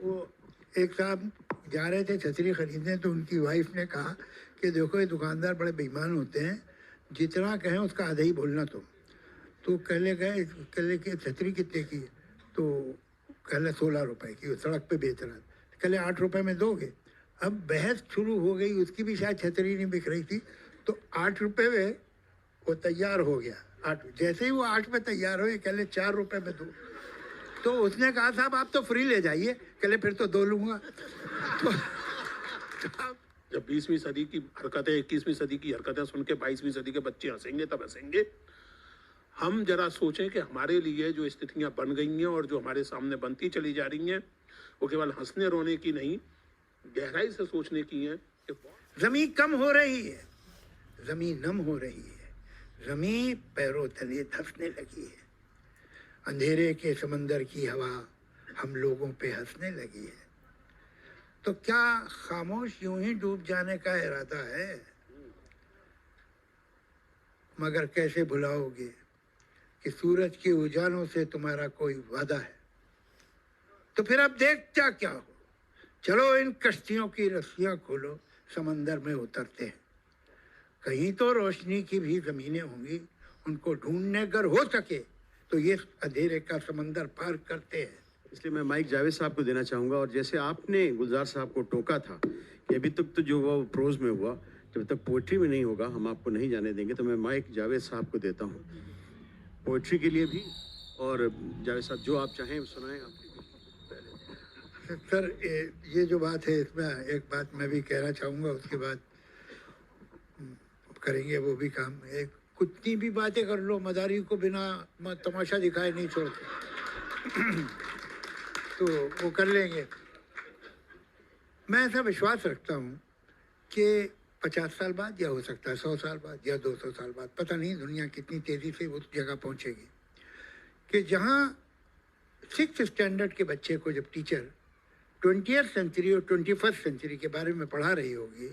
वो एक साहब जा रहे थे छतरी खरीदने, तो उनकी वाइफ ने कहा कि देखो ये दुकानदार बड़े बेईमान होते हैं, जितना कहें उसका आधा ही बोलना तुम। तो कहले गए, कहले कि छतरी कितने की? तो कहले 16 रुपए की, वो सड़क पे बेच रहा था। कहले 8 रुपए में दोगे? अब बहस शुरू हो गई, उसकी भी शायद छतरी नहीं बिक रही थी, तो 8 रुपए में वो तैयार हो गया। 8, जैसे ही वो 8 में तैयार हो, कहले 4 रुपए में दो। तो उसने कहा साहब आप तो फ्री ले जाइए। कहले फिर तो 2 लूंगा। तो जब 20वीं सदी की हरकतें, 21वीं सदी की हरकतें सुन के 22वीं सदी के बच्चे हंसेंगे तब हंसेंगे। हम जरा सोचें कि हमारे लिए जो स्थितियां बन गई हैं और जो हमारे सामने बनती चली जा रही हैं, वो केवल हंसने रोने की नहीं, गहराई से सोचने की हैं कि जमीन कम हो रही है, जमीन नम हो रही है, जमीन पैरों तले धंसने लगी है, अंधेरे के समंदर की हवा हम लोगों पे हंसने लगी है। तो क्या खामोश यूं ही डूब जाने का इरादा है? मगर कैसे भुलाओगे कि सूरज के उजालों से तुम्हारा कोई वादा है? तो फिर अब देखता क्या हो, चलो इन कश्तियों की रस्सियां खोलो, समंदर में उतरते हैं। कहीं तो रोशनी की भी जमीनें होंगी, उनको ढूंढने अगर हो सके तो ये अंधेरे का समंदर पार करते हैं। इसलिए मैं माइक जावेद साहब को देना चाहूँगा। और जैसे आपने गुलजार साहब को टोका था कि अभी तक तो जो हुआ वो प्रोज में हुआ, जब तक पोइट्री में नहीं होगा हम आपको नहीं जाने देंगे, तो मैं माइक जावेद साहब को देता हूँ पोइट्री के लिए भी। और जावेद साहब जो आप चाहें सुनाएं आप। सर ये जो बात है, इसमें एक बात मैं भी कहना चाहूँगा, उसके बाद करेंगे वो भी काम। एक कितनी भी बातें कर लो, मदारी को बिना तमाशा दिखाए नहीं छोड़ते। तो वो कर लेंगे। मैं ऐसा विश्वास रखता हूँ कि 50 साल बाद, या हो सकता है 100 साल बाद, या 200 साल बाद, पता नहीं दुनिया कितनी तेज़ी से उस जगह पहुँचेगी कि जहाँ 6th स्टैंडर्ड के बच्चे को जब टीचर 20th सेंचुरी और 21st सेंचुरी के बारे में पढ़ा रही होगी,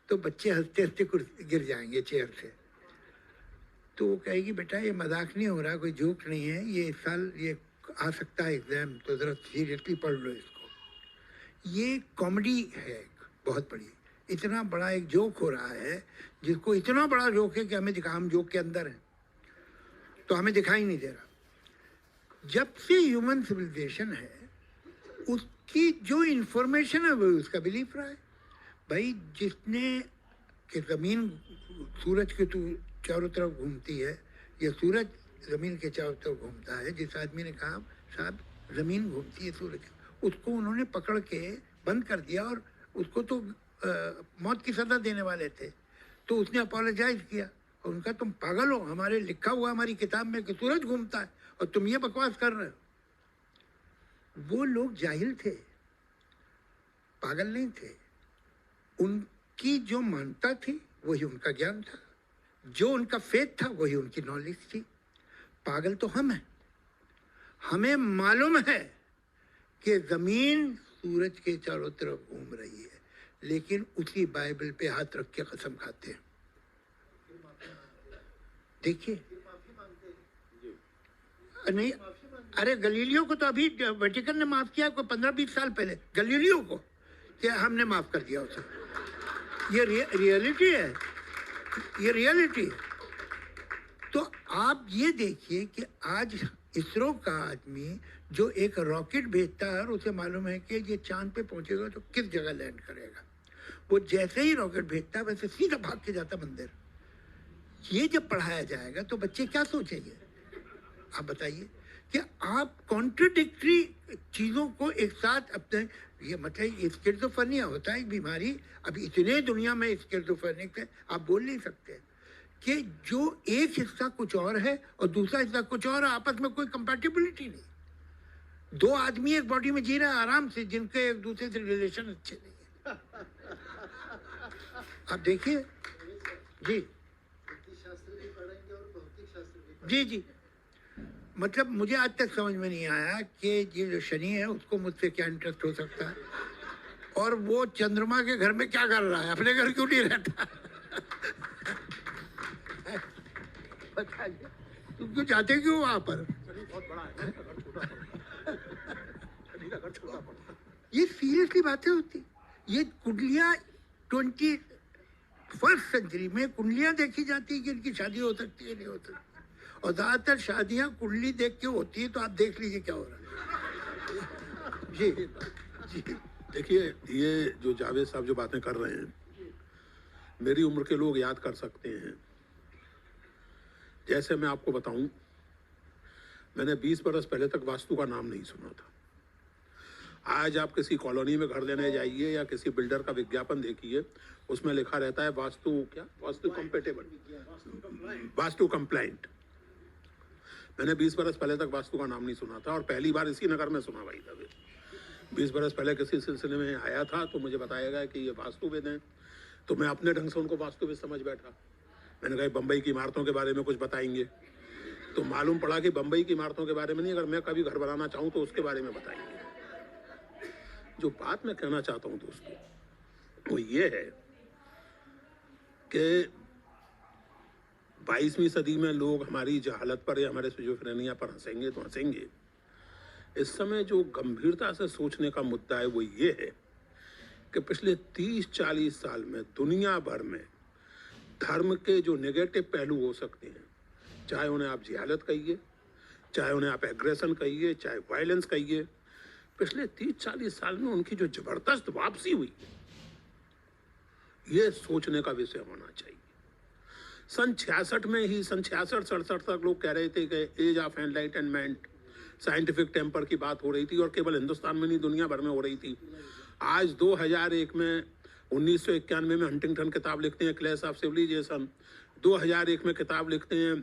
तो बच्चे हंसते हंसते गिर जाएंगे चेयर से। तो वो कहेगी बेटा ये मजाक नहीं हो रहा, कोई जोक नहीं है, ये इस साल ये आ सकता है एग्जाम, तो ज़रा सीरियसली पढ़ लो इसको। ये कॉमेडी है एक बहुत बड़ी, इतना बड़ा एक जोक हो रहा है, जिसको इतना बड़ा जोक है कि हमें दिखा, हम जोक के अंदर हैं तो हमें दिखाई नहीं दे रहा। जब से ह्यूमन सिविलाइजेशन है, उसकी जो इन्फॉर्मेशन है वो उसका बिलीफ रहा है। भाई जिसने कि ज़मीन सूरज के चारों तरफ घूमती है, या सूरज ज़मीन के चारों तरफ घूमता है, जिस आदमी ने कहा साहब ज़मीन घूमती है सूरज, उसको उन्होंने पकड़ के बंद कर दिया, और उसको तो मौत की सज़ा देने वाले थे। तो उसने अपोलोजाइज किया और उनका तुम पागल हो, हमारे लिखा हुआ हमारी किताब में कि सूरज घूमता है और तुम ये बकवास कर रहे हो। वो लोग जाहिल थे, पागल नहीं थे। उनकी जो मानता थी वही उनका ज्ञान था, जो उनका फेथ था वही उनकी नॉलेज थी। पागल तो हम हैं। हमें मालूम है कि ज़मीन सूरज के चारों तरफ घूम रही है, लेकिन उसी बाइबल पे हाथ रख के कसम खाते हैं। देखिए नहीं, अरे गलीलियो को तो अभी वेटिकन ने माफ किया, कोई 15-20 साल पहले गलीलियो को, कि हमने माफ कर दिया उसे। ये रियलिटी है, ये रियलिटी है। तो आप ये देखिए कि आज इसरो का आदमी जो एक रॉकेट भेजता है और उसे मालूम है कि ये चांद पे पहुंचेगा तो किस जगह लैंड करेगा, वो जैसे ही रॉकेट भेजता है वैसे सीधा भाग के जाता मंदिर। ये जब पढ़ाया जाएगा तो बच्चे क्या सोचेंगे? आप बताइए कि आप कॉन्ट्रडिक्टरी चीज़ों को एक साथ अपने, ये मतलब स्किज़ोफ्रेनिया होता है एक बीमारी, अभी इतने दुनिया में स्किज़ोफ्रेनिक है, आप बोल नहीं सकते कि जो एक हिस्सा कुछ और है और दूसरा हिस्सा कुछ और है, आपस में कोई कंपैटिबिलिटी नहीं। 2 आदमी एक बॉडी में जी रहे हैं आराम से, जिनके एक दूसरे से रिलेशन अच्छे नहीं है। आप देखिए जी जी जी, मतलब मुझे आज तक समझ में नहीं आया कि ये जो शनि है उसको मुझसे क्या इंटरेस्ट हो सकता है, और वो चंद्रमा के घर में क्या कर रहा है, अपने घर क्यों नहीं रहता? बताइए तुम क्यों जाते क्यों वहां पर? ये सीरियसली बातें होती। ये कुंडलियाँ 21st सेंचुरी में कुंडलियाँ देखी जाती है कि इनकी शादी हो सकती है नहीं हो सकती, और ज़्यादातर शादियाँ कुंडली देख के होती है। तो आप देख लीजिए क्या हो रहा है। जी जी। देखिए, ये जो जावेद साहब जो बातें कर रहे हैं, मेरी उम्र के लोग याद कर सकते हैं। जैसे मैं आपको बताऊं, मैंने 20 बरस पहले तक वास्तु का नाम नहीं सुना था। आज आप किसी कॉलोनी में घर लेने जाइए या किसी बिल्डर का विज्ञापन देखिए, उसमें लिखा रहता है वास्तु क्या, वास्तु कंपेटेबल, वास्तु कंप्लाइंट। मैंने 20 बरस पहले तक वास्तु का नाम नहीं सुना था, और पहली बार इसी नगर में सुना भाई तभी। 20 बरस पहले किसी सिलसिले में आया था तो मुझे बताया गया कि ये वास्तुविद हैं, तो मैं अपने ढंग से उनको वास्तुविद समझ बैठा। मैंने कहा बम्बई की इमारतों के बारे में कुछ बताएंगे, तो मालूम पड़ा कि बम्बई की इमारतों के बारे में नहीं, अगर मैं कभी घर बनाना चाहूँ तो उसके बारे में बताएंगे। जो बात मैं कहना चाहता हूँ दोस्तों, वो ये है कि 22वीं सदी में लोग हमारी जहालत पर या हमारे सिजोफ्रेनिया पर हंसेंगे तो हंसेंगे। इस समय जो गंभीरता से सोचने का मुद्दा है वो ये है कि पिछले 30-40 साल में दुनिया भर में धर्म के जो नेगेटिव पहलू हो सकते हैं, चाहे उन्हें आप जिहालत कहिए, चाहे उन्हें आप एग्रेशन कहिए, चाहे वायलेंस कहिए, पिछले 30-40 साल में उनकी जो जबरदस्त वापसी हुई, ये सोचने का विषय होना चाहिए। सन 66 में ही, सन 66-67 तक लोग कह रहे थे कि age of enlightenment, scientific temper की बात हो रही थी, और केवल हिंदुस्तान में नहीं दुनिया भर में हो रही थी। आज 2001 में, 1991 में हंटिंगटन किताब लिखते हैं क्लैश ऑफ सिविलाइजेशन, 2001 में किताब लिखते हैं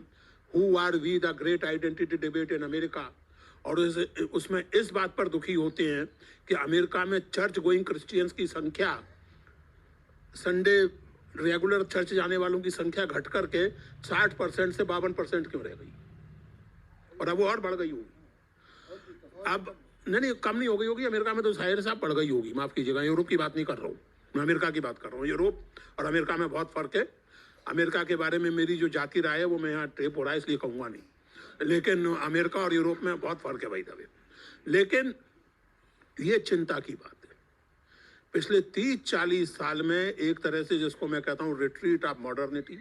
who are we the great identity debate in America, और उसमें इस बात पर दुखी होते हैं कि अमेरिका में चर्च गोइंग क्रिश्चियंस की संख्या, संडे रेगुलर चर्च जाने वालों की संख्या घट करके 60% से 52% क्यों रह गई, और अब वो और बढ़ गई होगी। अब नहीं, कम नहीं हो गई होगी। अमेरिका में तो जाहिर साहब बढ़ गई होगी, माफ कीजिएगा, यूरोप की बात नहीं कर रहा हूँ मैं, अमेरिका की बात कर रहा हूँ। यूरोप और अमेरिका में बहुत फर्क है। अमेरिका के बारे में मेरी जो जाती राय है वो मैं यहाँ टेप हो रहा है इसलिए कहूँगा नहीं, लेकिन अमेरिका और यूरोप में बहुत फर्क है भाई दबे। लेकिन ये चिंता की बात है, पिछले 30-40 साल में एक तरह से जिसको मैं कहता हूँ retreat of modernity,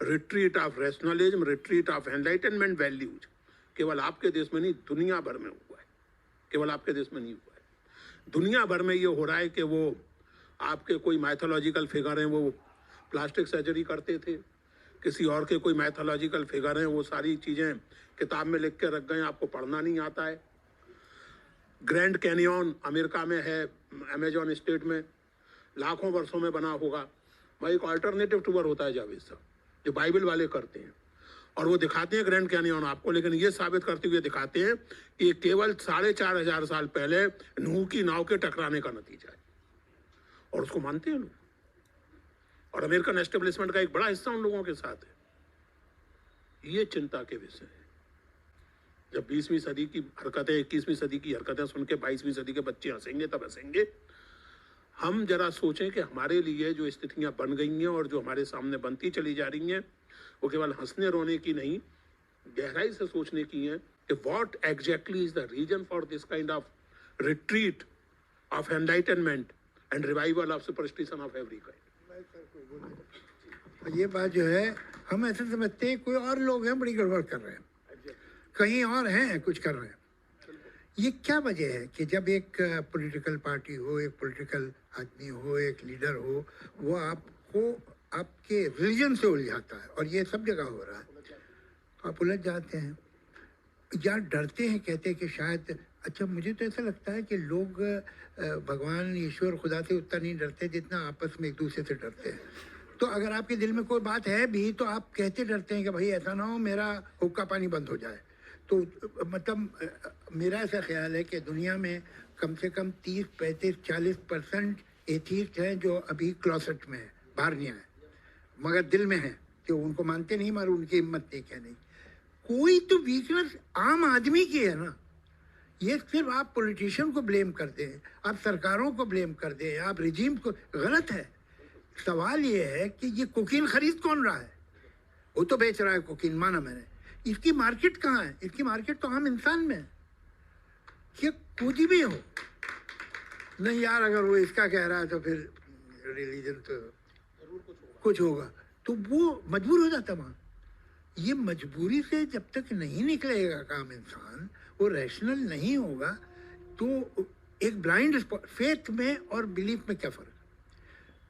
retreat of rationalism, retreat of enlightenment values, केवल आपके देश में नहीं दुनिया भर में हुआ है। केवल आपके देश में नहीं हुआ है, दुनिया भर में ये हो रहा है कि वो आपके कोई माइथोलॉजिकल फिगर हैं वो प्लास्टिक सर्जरी करते थे, किसी और के कोई मैथोलॉजिकल फिगर हैं वो सारी चीज़ें किताब में लिख के रख गए, आपको पढ़ना नहीं आता है। ग्रैंड कैनियन अमेरिका में है, अमेजॉन स्टेट में, लाखों वर्षों में बना होगा। भाई एक अल्टरनेटिव टूर होता है जावेद साहब, जो बाइबल वाले करते हैं, और वो दिखाते हैं ग्रैंड कैनियन आपको, लेकिन ये साबित करते हुए दिखाते हैं कि केवल 4,500 साल पहले नूह की नाव के टकराने का नतीजा है, और उसको मानते हैं लोग। और अमेरिकन एस्टेब्लिशमेंट का एक बड़ा हिस्सा उन लोगों के साथ है। ये चिंता के विषय है। जब 20वीं सदी की हरकतें, 21वीं सदी की हरकतें सुन के 22वीं सदी के बच्चे हंसेंगे तब हंसेंगे। हम जरा सोचें कि हमारे लिए जो स्थितियां बन गई हैं और जो हमारे सामने बनती चली जा रही हैं, वो केवल हंसने रोने की नहीं, गहराई से सोचने की हैं कि what exactly is the reason for this kind of retreat of enlightenment and revival of superstition of every kind. ये बात जो है, हम ऐसे समझते हैं कोई और लोग हैं बड़ी गड़बड़ कर रहे हैं, कहीं और हैं कुछ कर रहे हैं। ये क्या वजह है कि जब एक पॉलिटिकल पार्टी हो, एक पॉलिटिकल आदमी हो, एक लीडर हो, वो आपको आपके रिलीजन से उलझाता है, और ये सब जगह हो रहा है। आप उलझ जाते हैं या डरते हैं, कहते हैं कि शायद, अच्छा मुझे तो ऐसा लगता है कि लोग भगवान ईश्वर खुदा से उतना नहीं डरते जितना आपस में एक दूसरे से डरते हैं। तो अगर आपके दिल में कोई बात है भी तो आप कहते डरते हैं कि भाई ऐसा ना हो मेरा हुक्का पानी बंद हो जाए। तो मतलब मेरा ऐसा ख्याल है कि दुनिया में कम से कम 30, 35, 40% एथीस्ट हैं जो अभी क्लॉसेट में है, बाहर नहीं आए, मगर दिल में है कि उनको मानते नहीं, मगर उनकी हिम्मत नहीं क्या नहीं। कोई तो वीकनेस आम आदमी की है ना। ये सिर्फ आप पॉलिटिशियन को ब्लेम करते हैं, आप सरकारों को ब्लेम करते हैं, आप रिजीम को, गलत है। सवाल ये है कि ये कोकीन खरीद कौन रहा है? वो तो बेच रहा है कोकीन, माना मैंने, इसकी मार्केट कहाँ है? इसकी मार्केट तो आम इंसान में है। ये खुद भी हो, नहीं यार, अगर वो इसका कह रहा है तो फिर रिलीजन तो कुछ होगा, तो वो मजबूर हो जाता वहाँ। ये मजबूरी से जब तक नहीं निकलेगा काम इंसान, वो रैशनल नहीं होगा, तो एक ब्लाइंड फेथ में और बिलीफ में क्या फर्क?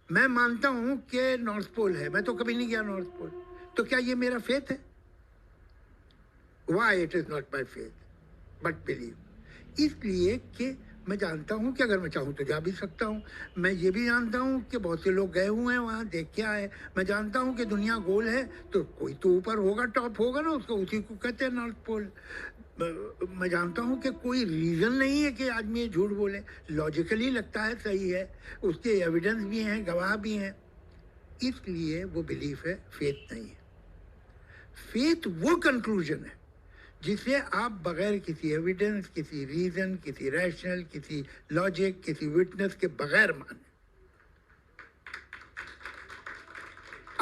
मैं मानता हूँ कि नॉर्थ पोल है, मैं तो कभी नहीं गया नॉर्थ पोल, तो क्या ये मेरा फेथ है? Why it is not my faith but believe? इसलिए कि मैं जानता हूँ कि अगर मैं चाहूँ तो जा भी सकता हूँ। मैं ये भी जानता हूँ कि बहुत से लोग गए हुए हैं वहाँ, देख के आए। मैं जानता हूँ कि दुनिया गोल है, तो कोई तो ऊपर होगा, टॉप होगा ना, उसको उसी को कहते हैं नॉर्थ पोल। मैं जानता हूँ कि कोई रीज़न नहीं है कि आदमी ये झूठ बोले, लॉजिकली लगता है सही है, उसके एविडेंस भी हैं, गवाह भी हैं, इसलिए वो बिलीफ है, फेथ नहीं है। फेथ वो कंक्लूजन है जिसे आप बगैर किसी एविडेंस, किसी रीजन, किसी रैशनल, किसी लॉजिक, किसी विटनेस के बगैर माने।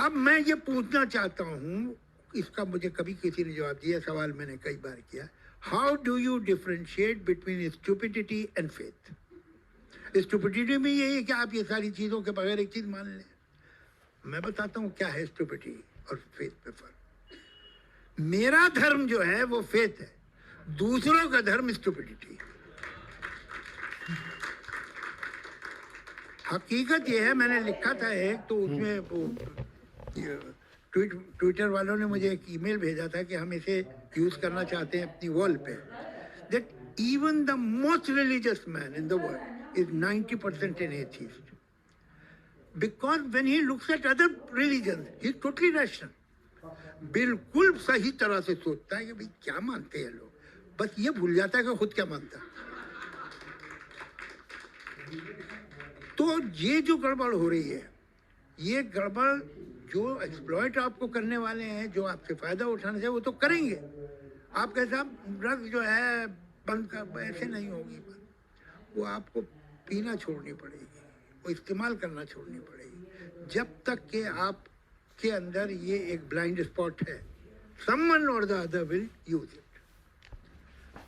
अब मैं ये पूछना चाहता हूं, इसका मुझे कभी किसी ने जवाब दिया, सवाल मैंने कई बार किया, how do you differentiate between stupidity and faith? Stupidity में यही है कि आप ये सारी चीजों के बगैर एक चीज मान लें। मैं बताता हूँ क्या है स्टुपिडिटी और फेथ में फर्क। मेरा धर्म जो है वो फेथ है, दूसरों का धर्म स्टुपिडिटी। हकीकत ये है, मैंने लिखा था एक, तो उसमें वो ट्विटर वालों ने मुझे एक ईमेल भेजा था कि हम इसे यूज करना चाहते हैं अपनी वॉल पे, that even the most religious man in the world is 90% an atheist, because when he looks at other religion he is totally rational. बिल्कुल सही तरह से सोचता है कि भाई क्या मानते हैं लोग, बस ये भूल जाता है कि खुद क्या मानता है। तो ये जो गड़बड़ हो रही है, ये गड़बड़ जो एक्सप्लॉइट आपको करने वाले हैं, जो आपसे फायदा उठाना चाहिए, वो तो करेंगे। आप कैसे, आप ड्रग्स जो है बंद कर, ऐसे नहीं होगी बंद, वो आपको पीना छोड़नी पड़ेगी, वो इस्तेमाल करना छोड़नी पड़ेगी, जब तक कि आप के अंदर ये एक ब्लाइंड स्पॉट है, someone or the other will use it।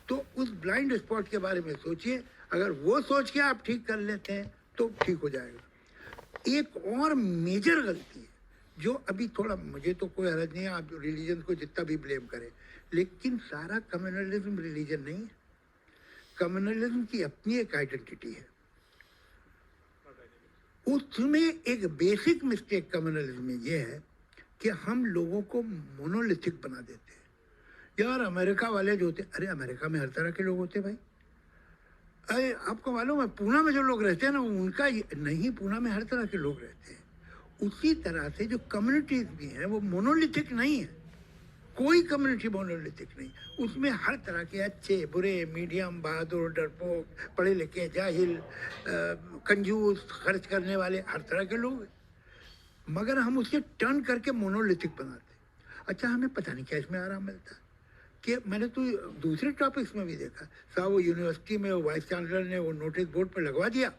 तो उस ब्लाइंड स्पॉट के बारे में सोचिए, अगर वो सोच के आप ठीक कर लेते हैं तो ठीक हो जाएगा। एक और मेजर गलती है जो अभी थोड़ा, मुझे तो कोई हर्ज नहीं है आप रिलीजन को जितना भी ब्लेम करें, लेकिन सारा कम्युनलिज्म रिलीजन नहीं है। कम्युनलिज्म की अपनी एक आइडेंटिटी है, उसमें एक बेसिक मिस्टेक कम्युनलिज्म में ये है कि हम लोगों को मोनोलिथिक बना देते हैं। यार अमेरिका वाले जो होते, अरे अमेरिका में हर तरह के लोग होते भाई। अरे आपको मालूम है पूना में जो लोग रहते हैं ना, उनका नहीं, पूना में हर तरह के लोग रहते हैं। उसी तरह से जो कम्युनिटीज भी हैं वो मोनोलिथिक नहीं है, कोई कम्युनिटी मोनोलिथिक नहीं, उसमें हर तरह के अच्छे बुरे, मीडियम, बहादुर, डरपोक, पढ़े लिखे, जाहिल, कंजूस, खर्च करने वाले, हर तरह के लोग हैं। मगर हम उसे टर्न करके मोनोलिथिक बनाते हैं। अच्छा, हमें पता नहीं क्या इसमें आराम मिलता है कि मैंने तो दूसरे टॉपिक्स में भी देखा, साहब वो यूनिवर्सिटी में वाइस चांसलर ने वो नोटिस बोर्ड पर लगवा दिया,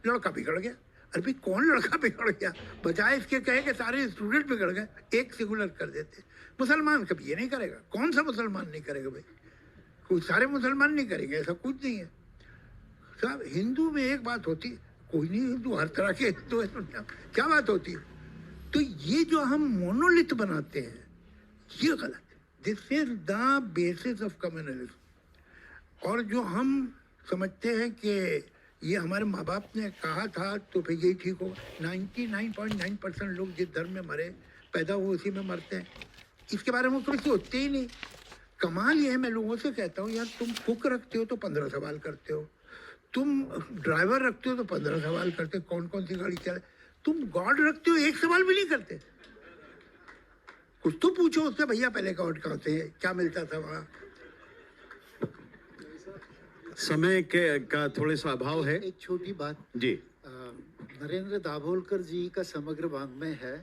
लड़का बिगड़ गया। अरे भाई कौन लड़का बिगड़ गया? बजाय इसके कहे कि सारे स्टूडेंट बिगड़ गए, एक सेकुलर कर देते। मुसलमान कभी ये नहीं करेगा, कौन सा मुसलमान नहीं करेगा भाई? कोई सारे मुसलमान नहीं करेंगे, ऐसा कुछ नहीं है साहब। हिंदू में एक बात होती, कोई नहीं हिंदू, हर तरह के हिंदू है दुनिया, क्या बात होती है? तो ये जो हम मोनोलिथ बनाते हैं ये गलत है। This is the basis of communalism. और जो हम समझते हैं कि ये हमारे माँ बाप ने कहा था तो फिर यही ठीक होगा, 99.9% लोग जिस धर्म में मरे, पैदा हुए उसी में मरते हैं, इसके बारे में कभी सोचते ही नहीं। कमाल ये है, मैं लोगों से कहता हूँ यार तुम कुक रखते हो तो 15 सवाल करते हो, तुम ड्राइवर रखते हो तो 15 सवाल करते हो, कौन कौन सी गाड़ी चले। तुम गॉड रखते हो, एक सवाल भी नहीं करते। कुछ तो पूछो उससे, भैया पहले गॉड कहाँ से है, क्या मिलता था वहाँ। समय के का थोड़े सा अभाव है। एक छोटी बात जी, नरेंद्र दाभोलकर जी का समग्र वाङ्मय है,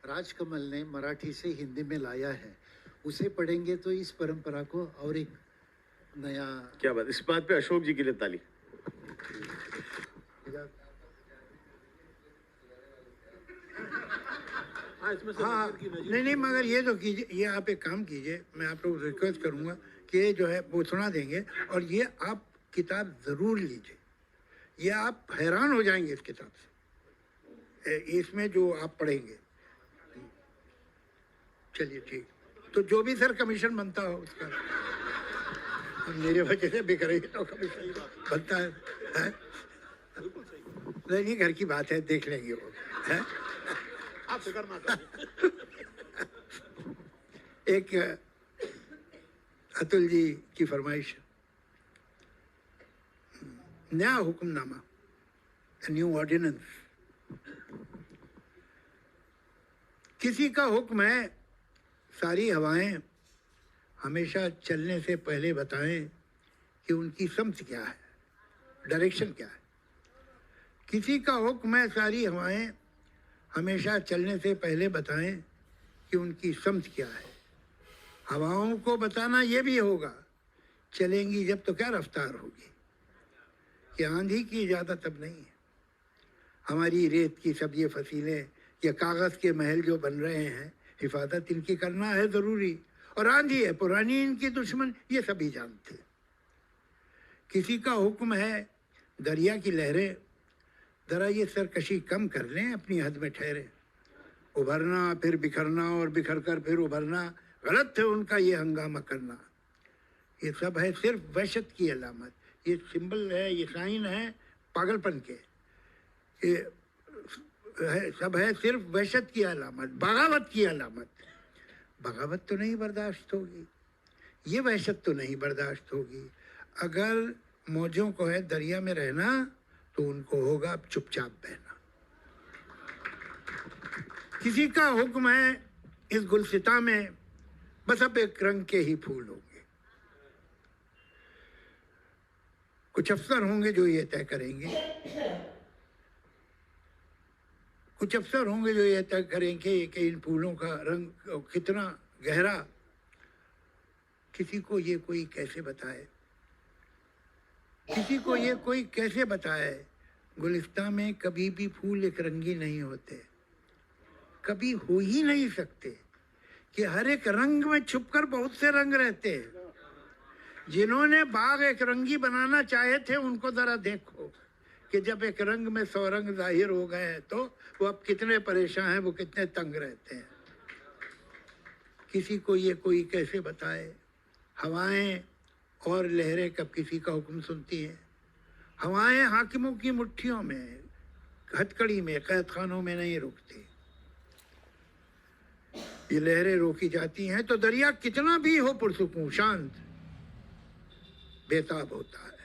राजकमल ने मराठी से हिंदी में लाया है, उसे पढ़ेंगे तो इस परंपरा को और एक नया। क्या बात, इस बात पे अशोक जी के लिए ताली। हाँ नहीं नहीं, मगर ये तो कीजिए, ये आप एक काम कीजिए, मैं आप लोग रिक्वेस्ट करूँगा कि जो है वो सुना देंगे, और ये आप किताब ज़रूर लीजिए। ये आप हैरान हो जाएंगे इस किताब से, इसमें जो आप पढ़ेंगे। चलिए ठीक, तो जो भी सर कमीशन बनता हो उसका, मेरे वजह से बिक रही तो कमीशन बनता है? नहीं, घर की बात है, देख लेंगे वो, है? आप फिक्र ना करें। एक अतुल जी की फरमाइश, नया हुक्मनामा, न्यू ऑर्डिनेंस। किसी का हुक्म है सारी हवाएं हमेशा चलने से पहले बताएं कि उनकी समझ क्या है, डायरेक्शन क्या है। किसी का हुक्म है सारी हवाएं हमेशा चलने से पहले बताएं कि उनकी समझ क्या है। हवाओं को बताना ये भी होगा, चलेंगी जब तो क्या रफ्तार होगी, कि आंधी की इजाज़त अब नहीं है। हमारी रेत की सब ये फसीलें या कागज़ के महल जो बन रहे हैं, हिफाजत इनकी करना है ज़रूरी। और आंधी है पुरानी इनकी दुश्मन, ये सभी जानते। किसी का हुक्म है दरिया की लहरें ज़रा ये सरकशी कम कर लें, अपनी हद में ठहरे। उभरना फिर बिखरना और बिखर कर फिर उभरना, गलत है उनका ये हंगामा करना। ये सब है सिर्फ वहशत की अलामत, ये सिंबल है, ये साइन है पागलपन के। ये है, सब है सिर्फ वहशत की अलामत, बगावत की अलामत। बगावत तो नहीं बर्दाश्त होगी, ये वहशत तो नहीं बर्दाश्त होगी। अगर मौजों को है दरिया में रहना तो उनको होगा अब चुपचाप बहना। किसी का हुक्म है इस गुलसिता में बस अब एक रंग के ही फूल होंगे। कुछ अफसर होंगे जो ये तय करेंगे, कुछ अफसर होंगे जो ये तय करेंगे कि इन फूलों का रंग कितना गहरा। किसी को ये कोई कैसे बताए, किसी को ये कोई कैसे बताए, गुलिस्तां में कभी भी फूल एक रंगी नहीं होते, कभी हो ही नहीं सकते। कि हर एक रंग में छुपकर बहुत से रंग रहते हैं। जिन्होंने बाग एक रंगी बनाना चाहे थे उनको जरा देखो कि जब एक रंग में 100 रंग जाहिर हो गए हैं तो वो अब कितने परेशान हैं, वो कितने तंग रहते हैं। किसी को ये कोई कैसे बताए, हवाएं और लहरें कब किसी का हुक्म सुनती हैं। हवाएं हाकिमों की मुट्ठियों में, हथकड़ी में, कैद खानों में नहीं रुकती। ये लहरें रोकी जाती हैं तो दरिया कितना भी हो पुरसुकून शांत बेताब होता है,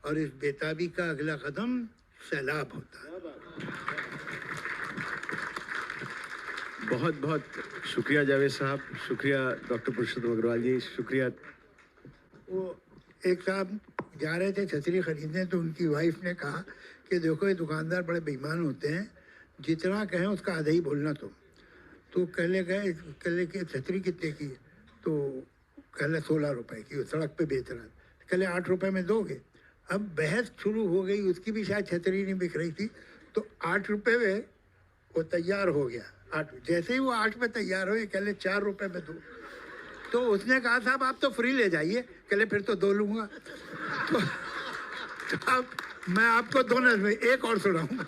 और इस बेताबी का अगला कदम सैलाब होता है। बहुत बहुत शुक्रिया जावेद साहब, शुक्रिया डॉक्टर पुरुषोत्तम अग्रवाल जी, शुक्रिया। वो एक साहब जा रहे थे छतरी खरीदने तो उनकी वाइफ ने कहा कि देखो ये दुकानदार बड़े बेईमान होते हैं, जितना कहें उसका आधा ही बोलना तुम। तो कहले गए, कहले कि छतरी कितने की, तो कहले 16 रुपए की, वो सड़क पे बेच रहा था। कहले 8 रुपए में दोगे। अब बहस शुरू हो गई, उसकी भी शायद छतरी नहीं बिक रही थी, तो 8 रुपए में वो तैयार हो गया। 8 जैसे ही वो 8 में तैयार हो, कहले 4 रुपए में दो। तो उसने कहा साहब आप तो फ्री ले जाइए, कहले फिर तो 2 लूँगा। तो अब मैं आपको दोनों में एक और सुनाऊंगा।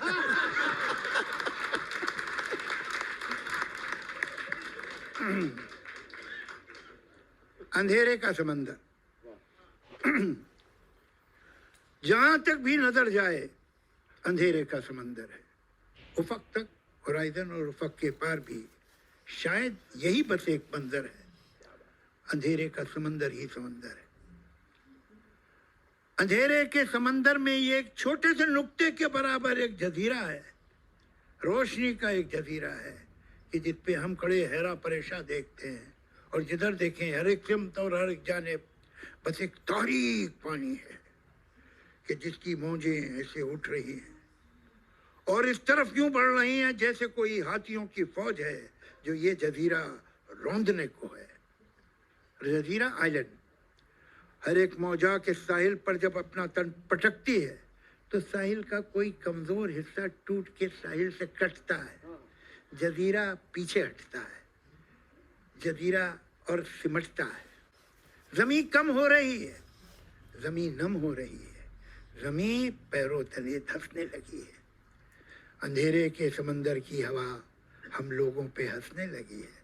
अंधेरे का समंदर। जहां तक भी नजर जाए अंधेरे का समंदर है। उफक तक, होराइजन और उफक के पार भी शायद यही बस एक मंजर है। अंधेरे का समंदर ही समंदर है। अंधेरे के समंदर में ये एक छोटे से नुक्ते के बराबर एक जजीरा है, रोशनी का एक जजीरा है कि जिस पे हम खड़े हैरा परेशान देखते हैं, और जिधर देखें हर एक सिमत और हर एक जानिब बस एक तारीक पानी है कि जिसकी मौजें ऐसे उठ रही हैं और इस तरफ यूं बढ़ रही हैं जैसे कोई हाथियों की फौज है जो ये जजीरा रौंदने को है। जजीरा आइलैंड, हर एक मौजा के साहिल पर जब अपना तन पटकती है तो साहिल का कोई कमजोर हिस्सा टूट के साहिल से कटता है, जजीरा पीछे हटता है, जजीरा और सिमटता है। जमीन कम हो रही है, जमीन नम हो रही है, जमीन पैरों तले धंसने लगी है, अंधेरे के समंदर की हवा हम लोगों पे हंसने लगी है।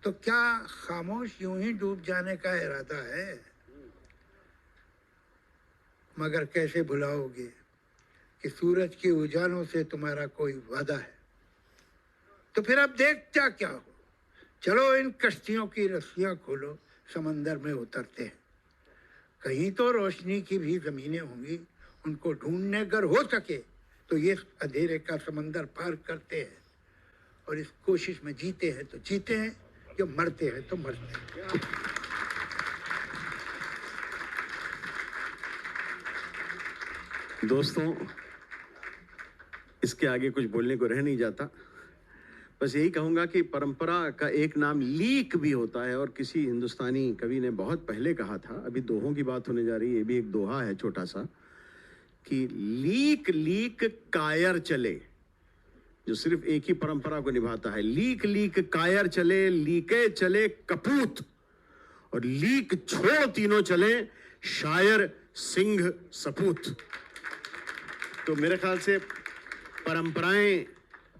तो क्या खामोश यूं ही डूब जाने का इरादा है? मगर कैसे भुलाओगे कि सूरज के उजालों से तुम्हारा कोई वादा है? तो फिर अब देखता क्या हो, चलो इन कश्तियों की रस्सियां खोलो, समंदर में उतरते हैं। कहीं तो रोशनी की भी जमीनें होंगी, उनको ढूंढने अगर हो सके तो ये अंधेरे का समंदर पार करते हैं और इस कोशिश में जीते हैं तो जीते हैं, जो मरते हैं तो मरते हैं। दोस्तों, इसके आगे कुछ बोलने को रह नहीं जाता। बस यही कहूँगा कि परंपरा का एक नाम लीक भी होता है, और किसी हिंदुस्तानी कवि ने बहुत पहले कहा था, अभी दोहों की बात होने जा रही है, ये भी एक दोहा है छोटा सा, कि लीक लीक कायर चले, जो सिर्फ एक ही परंपरा को निभाता है। लीक लीक कायर चले, लीके चले कपूत, और लीक छोड़ तीनों चले, शायर सिंह सपूत। तो मेरे ख्याल से परंपराएं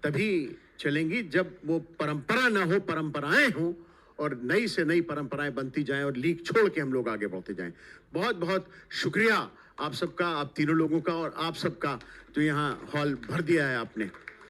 तभी चलेंगी जब वो परंपरा ना हो, परंपराएं हो, और नई से नई परंपराएं बनती जाएं और लीक छोड़ के हम लोग आगे बढ़ते जाएं। बहुत बहुत शुक्रिया आप सबका, आप तीनों लोगों का, और आप सबका जो यहाँ हॉल भर दिया है आपने।